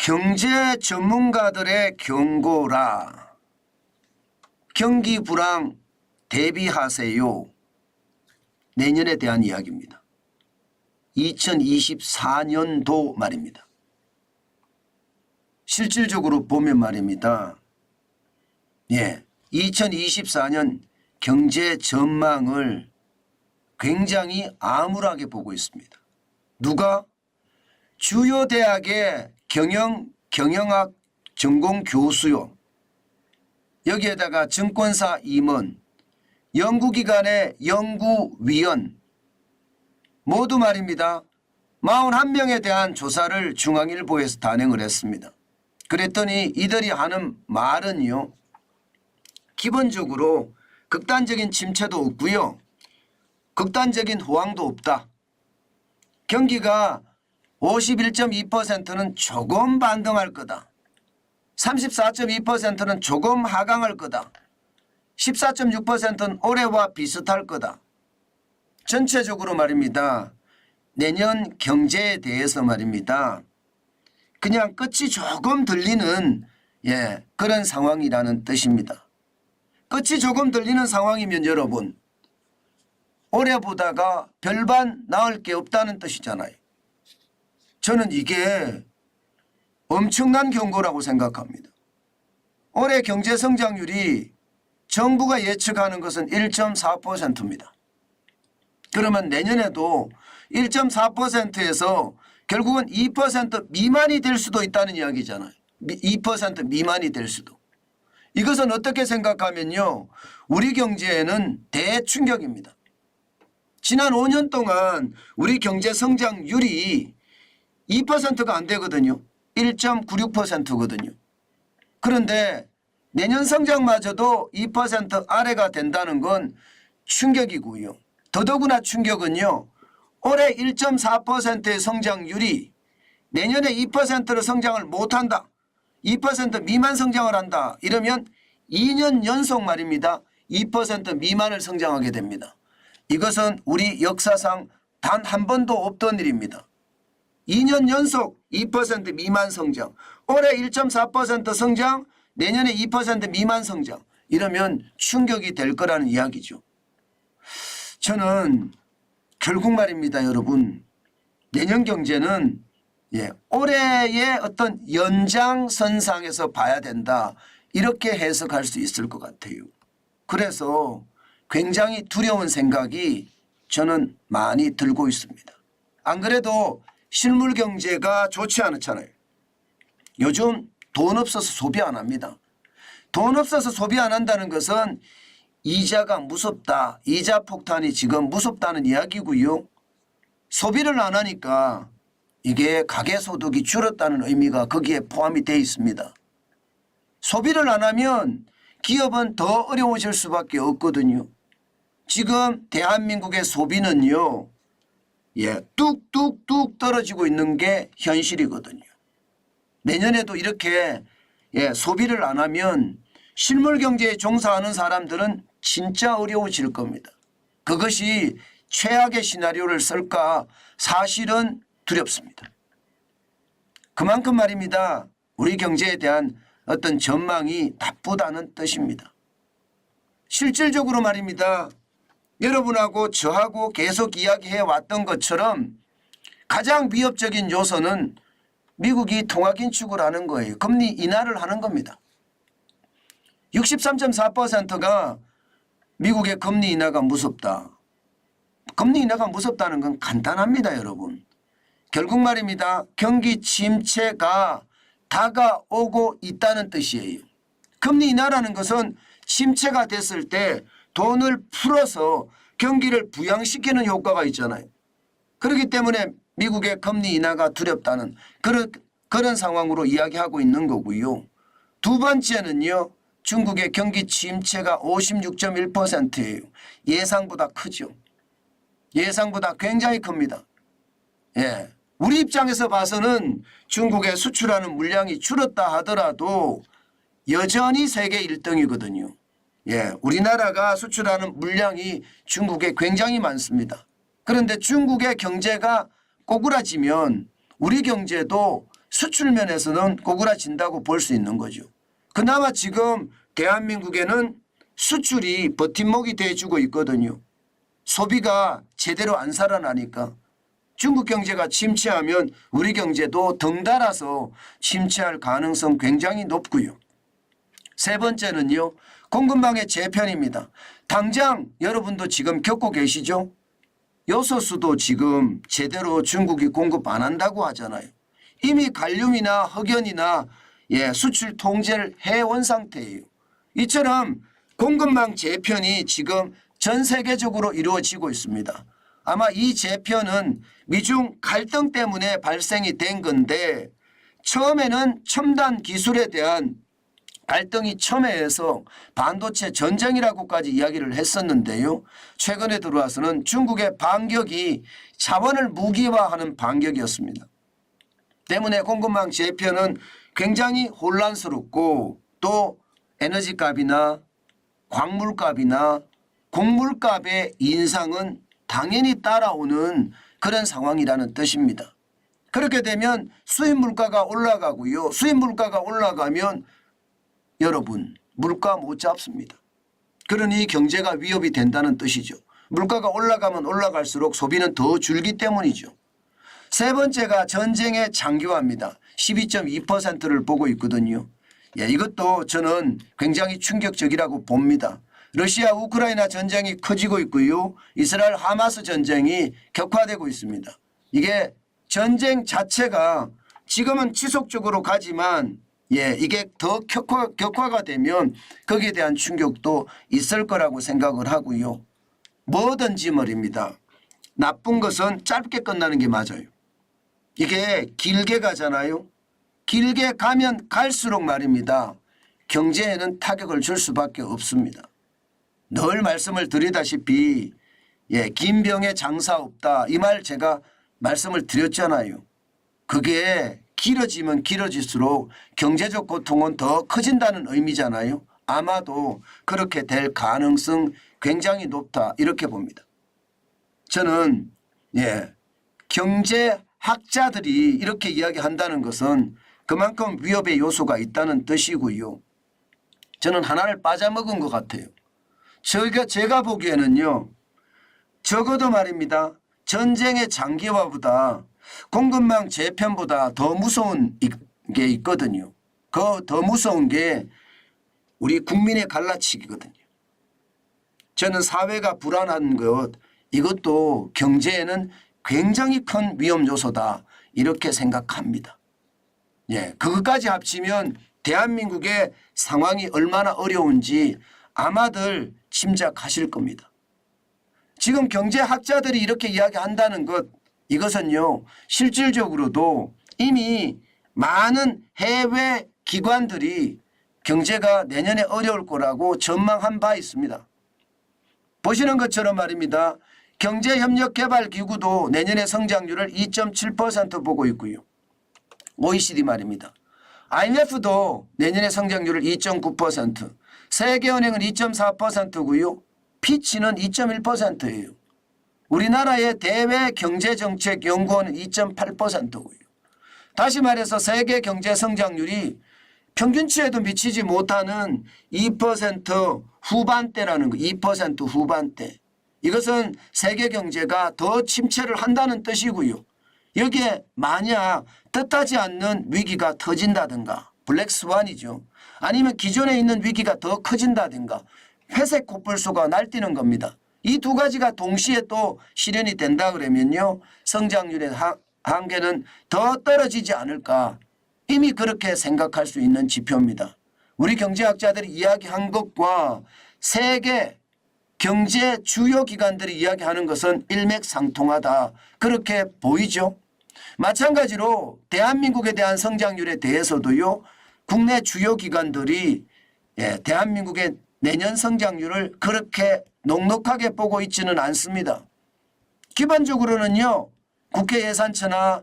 경제 전문가들의 경고라. 경기 불황 대비하세요. 내년에 대한 이야기입니다. 2024년도 말입니다. 실질적으로 보면 말입니다. 2024년 경제 전망을 굉장히 암울하게 보고 있습니다. 누가? 주요 대학의 경영학 전공 교수요. 여기에다가 증권사 임원, 연구기관의 연구위원 모두 말입니다. 41명에 대한 조사를 중앙일보에서 단행을 했습니다. 그랬더니 이들이 하는 말은요. 기본적으로 극단적인 침체도 없고요. 극단적인 호황도 없다. 경기가 51.2%는 조금 반등할 거다. 34.2%는 조금 하강할 거다. 14.6%는 올해와 비슷할 거다. 전체적으로 말입니다. 내년 경제에 대해서 말입니다. 그냥 끝이 조금 들리는 그런 상황이라는 뜻입니다. 끝이 조금 들리는 상황이면 여러분 올해보다가 별반 나을 게 없다는 뜻이잖아요. 저는 이게 엄청난 경고라고 생각합니다. 올해 경제 성장률이 정부가 예측하는 것은 1.4%입니다. 그러면 내년에도 1.4%에서 결국은 2% 미만이 될 수도 있다는 이야기잖아요. 2% 미만이 될 수도. 이것은 어떻게 생각하면요. 우리 경제에는 대충격입니다. 지난 5년 동안 우리 경제 성장률이 2%가 안 되거든요. 1.96%거든요. 그런데 내년 성장마저도 2% 아래가 된다는 건 충격이고요. 더더구나 충격은요. 올해 1.4%의 성장률이 내년에 2%로 성장을 못한다. 2% 미만 성장을 한다. 이러면 2년 연속 말입니다. 2% 미만을 성장하게 됩니다. 이것은 우리 역사상 단 한 번도 없던 일입니다. 2년 연속 2% 미만 성장, 올해 1.4% 성장, 내년에 2% 미만 성장 이러면 충격이 될 거라는 이야기죠. 저는 결국 말입니다. 여러분 내년 경제는 올해의 어떤 연장선상에서 봐야 된다. 이렇게 해석할 수 있을 것 같아요. 그래서 굉장히 두려운 생각이 저는 많이 들고 있습니다. 안 그래도 실물 경제가 좋지 않잖아요. 요즘 돈 없어서 소비 안 합니다. 돈 없어서 소비 안 한다는 것은 이자가 무섭다. 이자 폭탄이 지금 무섭다는 이야기고요. 소비를 안 하니까 이게 가계소득이 줄었다는 의미가 거기에 포함이 되어 있습니다. 소비를 안 하면 기업은 더 어려워질 수밖에 없거든요. 지금 대한민국의 소비는요. 뚝뚝뚝 떨어지고 있는 게 현실이거든요. 내년에도 이렇게 소비를 안 하면 실물 경제에 종사하는 사람들은 진짜 어려워질 겁니다. 그것이 최악의 시나리오를 쓸까 사실은 두렵습니다. 그만큼 말입니다. 우리 경제에 대한 어떤 전망이 나쁘다는 뜻입니다. 실질적으로 말입니다. 여러분하고 저하고 계속 이야기해 왔던 것처럼 가장 위협적인 요소는 미국이 통화긴축을 하는 거예요. 금리 인하를 하는 겁니다. 63.4%가 미국의 금리 인하가 무섭다. 금리 인하가 무섭다는 건 간단합니다. 여러분. 결국 말입니다. 경기 침체가 다가오고 있다는 뜻이에요. 금리 인하라는 것은 침체가 됐을 때 돈을 풀어서 경기를 부양시키는 효과가 있잖아요. 그렇기 때문에 미국의 금리 인하가 두렵다는 그런 상황으로 이야기하고 있는 거고요. 두 번째는요. 중국의 경기 침체가 56.1%예요. 예상보다 크죠. 예상보다 굉장히 큽니다. 우리 입장에서 봐서는 중국에 수출하는 물량이 줄었다 하더라도 여전히 세계 1등이거든요. 우리나라가 수출하는 물량이 중국에 굉장히 많습니다. 그런데 중국의 경제가 꼬꾸라지면 우리 경제도 수출 면에서는 고꾸라진다고 볼 수 있는 거죠. 그나마 지금 대한민국에는 수출이 버팀목이 돼주고 있거든요. 소비가 제대로 안 살아나니까. 중국 경제가 침체하면 우리 경제도 덩달아서 침체할 가능성 굉장히 높고요. 세 번째는요. 공급망의 재편입니다. 당장 여러분도 지금 겪고 계시죠? 요소수도 지금 제대로 중국이 공급 안 한다고 하잖아요. 이미 갈륨이나 흑연이나 수출 통제를 해온 상태예요. 이처럼 공급망 재편이 지금 전 세계적으로 이루어지고 있습니다. 아마 이 재편은 미중 갈등 때문에 발생이 된 건데 처음에는 첨단 기술에 대한 갈등이 첨예해서 반도체 전쟁이라고까지 이야기를 했었는데요. 최근에 들어와서는 중국의 반격이 자원을 무기화하는 반격이었습니다. 때문에 공급망 재편은 굉장히 혼란스럽고 또 에너지값이나 광물값이나 곡물값의 인상은 당연히 따라오는 그런 상황이라는 뜻입니다. 그렇게 되면 수입 물가가 올라가고요. 수입 물가가 올라가면 여러분 물가 못 잡습니다. 그러니 경제가 위협이 된다는 뜻이죠. 물가가 올라가면 올라갈수록 소비는 더 줄기 때문이죠. 세 번째가 전쟁의 장기화입니다. 12.2%를 보고 있거든요. 이것도 저는 굉장히 충격적이라고 봅니다. 러시아 우크라이나 전쟁이 커지고 있고요. 이스라엘 하마스 전쟁이 격화되고 있습니다. 이게 전쟁 자체가 지금은 지속적으로 가지만 이게 더 격화가 되면 거기에 대한 충격도 있을 거라고 생각을 하고요. 뭐든지 말입니다. 나쁜 것은 짧게 끝나는 게 맞아요. 이게 길게 가잖아요. 길게 가면 갈수록 말입니다. 경제에는 타격을 줄 수밖에 없습니다. 늘 말씀을 드리다시피 긴 병에 장사 없다. 이 말 제가 말씀을 드렸잖아요. 그게 길어지면 길어질수록 경제적 고통은 더 커진다는 의미잖아요. 아마도 그렇게 될 가능성 굉장히 높다 이렇게 봅니다. 저는 경제학자들이 이렇게 이야기한다는 것은 그만큼 위협의 요소가 있다는 뜻이고요. 저는 하나를 빠져먹은 것 같아요. 제가 보기에는요. 적어도 말입니다. 전쟁의 장기화보다 공급망 재편보다 더 무서운 게 있거든요. 그 더 무서운 게 우리 국민의 갈라치기거든요. 저는 사회가 불안한 것 이것도 경제에는 굉장히 큰 위험 요소다 이렇게 생각합니다. 그것까지 합치면 대한민국의 상황이 얼마나 어려운지 아마들 짐작하실 겁니다. 지금 경제학자들이 이렇게 이야기한다는 것 이것은요 실질적으로도 이미 많은 해외 기관들이 경제가 내년에 어려울 거라고 전망한 바 있습니다. 보시는 것처럼 말입니다. 경제협력개발기구도 내년에 성장률을 2.7% 보고 있고요. OECD 말입니다. IMF도 내년에 성장률을 2.9%, 세계은행은 2.4%고요. 피치는 2.1%예요. 우리나라의 대외경제정책연구원은 2.8%고요. 다시 말해서 세계 경제 성장률이 평균치에도 미치지 못하는 2% 후반대라는 거, 2% 후반대. 이것은 세계 경제가 더 침체를 한다는 뜻이고요. 여기에 만약 뜻하지 않는 위기가 터진다든가 블랙스완이죠. 아니면 기존에 있는 위기가 더 커진다든가 회색 코뿔소가 날뛰는 겁니다. 이 두 가지가 동시에 또 실현이 된다 그러면요. 성장률의 한계는 더 떨어지지 않을까. 이미 그렇게 생각할 수 있는 지표입니다. 우리 경제학자들이 이야기한 것과 세계 경제 주요 기관들이 이야기하는 것은 일맥상통하다. 그렇게 보이죠. 마찬가지로 대한민국에 대한 성장률에 대해서도요. 국내 주요 기관들이 대한민국의 내년 성장률을 그렇게 넉넉하게 보고 있지는 않습니다. 기본적으로는요. 국회예산처나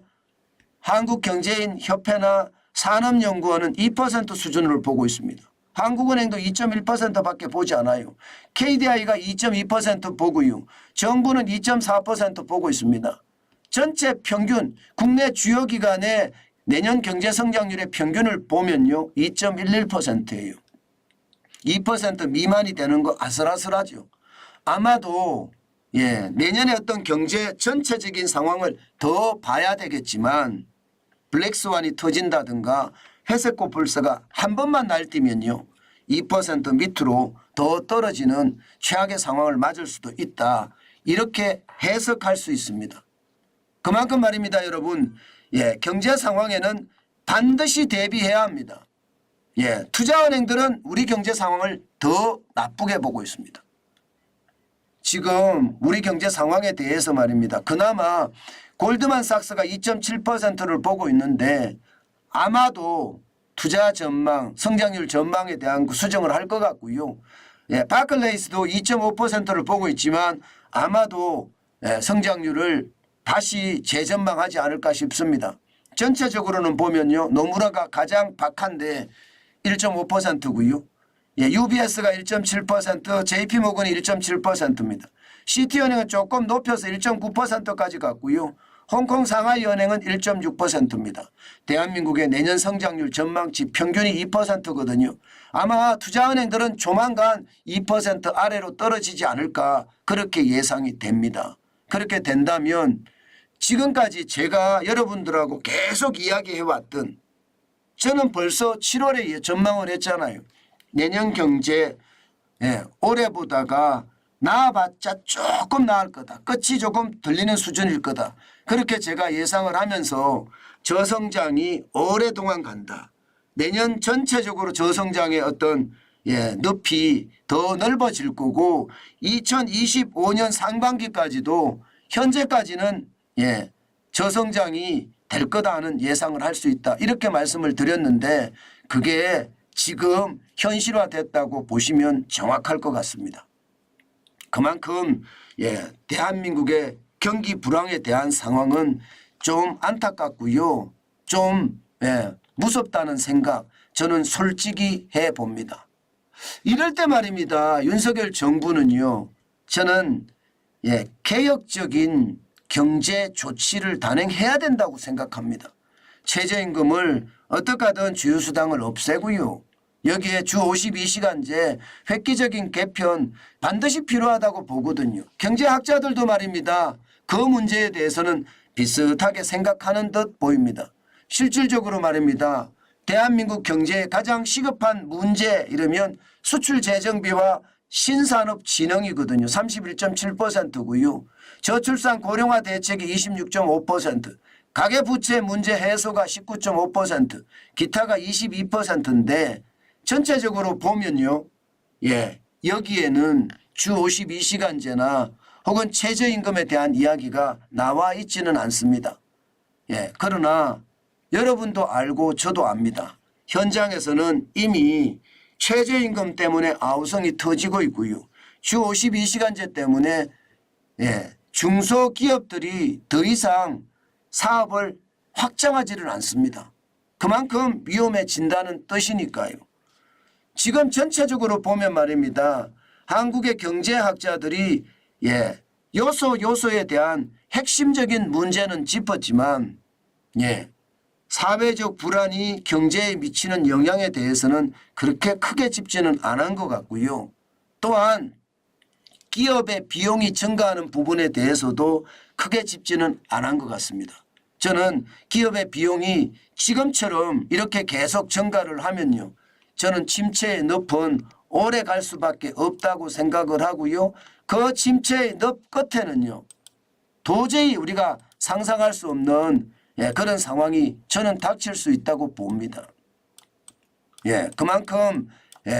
한국경제인협회나 산업연구원은 2% 수준을 보고 있습니다. 한국은행도 2.1%밖에 보지 않아요. KDI가 2.2% 보고요. 정부는 2.4% 보고 있습니다. 전체 평균 국내 주요 기관의 내년 경제 성장률의 평균을 보면요. 2.11%예요. 2% 미만이 되는 거 아슬아슬하죠. 아마도 내년에 어떤 경제 전체적인 상황을 더 봐야 되겠지만 블랙스완이 터진다든가 회색꽃 불서가 한 번만 날뛰면요. 2% 밑으로 더 떨어지는 최악의 상황을 맞을 수도 있다. 이렇게 해석할 수 있습니다. 그만큼 말입니다. 여러분 경제 상황에는 반드시 대비해야 합니다. 투자은행들은 우리 경제 상황을 더 나쁘게 보고 있습니다. 지금 우리 경제 상황에 대해서 말입니다. 그나마 골드만삭스가 2.7%를 보고 있는데 아마도 투자 전망, 성장률 전망에 대한 수정을 할 것 같고요. 바클레이스도 2.5%를 보고 있지만 아마도 성장률을 다시 재전망하지 않을까 싶습니다. 전체적으로는 보면요. 노무라가 가장 박한데 1.5%고요. UBS가 1.7%, JP모건이 1.7%입니다. 시티은행은 조금 높여서 1.9%까지 갔고요. 홍콩 상하이은행은 1.6%입니다. 대한민국의 내년 성장률 전망치 평균이 2%거든요. 아마 투자은행들은 조만간 2% 아래로 떨어지지 않을까 그렇게 예상이 됩니다. 그렇게 된다면 지금까지 제가 여러분들하고 계속 이야기해왔던 저는 벌써 7월에 전망을 했잖아요. 내년 경제 올해보다가 나아봤자 조금 나을 거다. 끝이 조금 들리는 수준일 거다. 그렇게 제가 예상을 하면서 저성장이 오래동안 간다. 내년 전체적으로 저성장의 어떤 늪이 더 넓어질 거고 2025년 상반기까지도 현재까지는 저성장이 될 거다 하는 예상을 할 수 있다. 이렇게 말씀을 드렸는데 그게 지금 현실화됐다고 보시면 정확할 것 같습니다. 그만큼 대한민국의 경기 불황에 대한 상황은 좀 안타깝고요. 좀 무섭다는 생각 저는 솔직히 해봅니다. 이럴 때 말입니다. 윤석열 정부는요. 저는 개혁적인 경제 조치를 단행해야 된다고 생각합니다. 최저임금을 어떻게 하든 주휴수당을 없애고요. 여기에 주 52시간제 획기적인 개편 반드시 필요하다고 보거든요. 경제학자들도 말입니다. 그 문제에 대해서는 비슷하게 생각하는 듯 보입니다. 실질적으로 말입니다. 대한민국 경제에 가장 시급한 문제 이러면 수출재정비와 신산업진흥이거든요. 31.7%고요. 저출산 고령화 대책이 26.5%, 가계부채 문제 해소가 19.5%, 기타가 22%인데 전체적으로 보면요. 여기에는 주 52시간제나 혹은 최저임금에 대한 이야기가 나와 있지는 않습니다. 그러나 여러분도 알고 저도 압니다. 현장에서는 이미 최저임금 때문에 아우성이 터지고 있고요. 주 52시간제 때문에 중소기업들이 더 이상 사업을 확장하지를 않습니다. 그만큼 위험해진다는 뜻이니까요. 지금 전체적으로 보면 말입니다. 한국의 경제학자들이 요소에 대한 핵심적인 문제는 짚었지만 사회적 불안이 경제에 미치는 영향에 대해서는 그렇게 크게 짚지는 않은 것 같고요. 또한 기업의 비용이 증가하는 부분에 대해서도 크게 짚지는 않은 것 같습니다. 저는 기업의 비용이 지금처럼 이렇게 계속 증가를 하면요. 저는 침체의 늪은 오래 갈 수밖에 없다고 생각을 하고요. 그 침체의 늪 끝에는요. 도저히 우리가 상상할 수 없는 그런 상황이 저는 닥칠 수 있다고 봅니다. 그만큼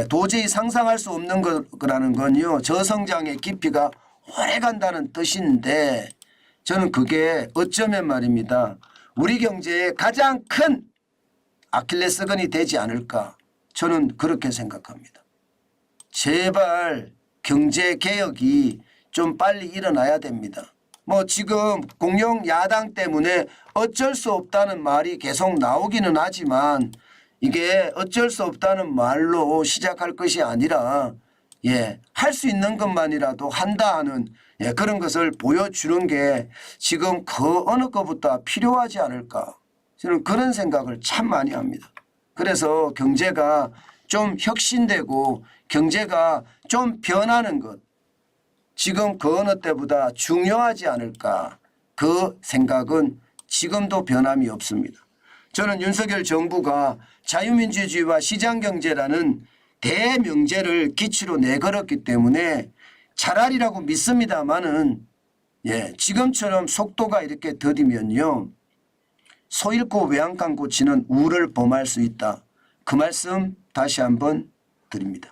도저히 상상할 수 없는 거라는 건요. 저성장의 깊이가 오래 간다는 뜻인데 저는 그게 어쩌면 말입니다. 우리 경제의 가장 큰 아킬레스건이 되지 않을까 저는 그렇게 생각합니다. 제발 경제개혁이 좀 빨리 일어나야 됩니다. 지금 공영 야당 때문에 어쩔 수 없다는 말이 계속 나오기는 하지만 이게 어쩔 수 없다는 말로 시작할 것이 아니라 할 수 있는 것만이라도 한다 하는 그런 것을 보여주는 게 지금 그 어느 것보다 필요하지 않을까 저는 그런 생각을 참 많이 합니다. 그래서 경제가 좀 혁신되고 경제가 좀 변하는 것, 지금 그 어느 때보다 중요하지 않을까, 그 생각은 지금도 변함이 없습니다. 저는 윤석열 정부가 자유민주주의와 시장경제라는 대명제를 기치로 내걸었기 때문에 차라리라고 믿습니다마는 지금처럼 속도가 이렇게 더디면요, 소 잃고 외양간 고치는 우를 범할 수 있다. 그 말씀 다시 한번 드립니다.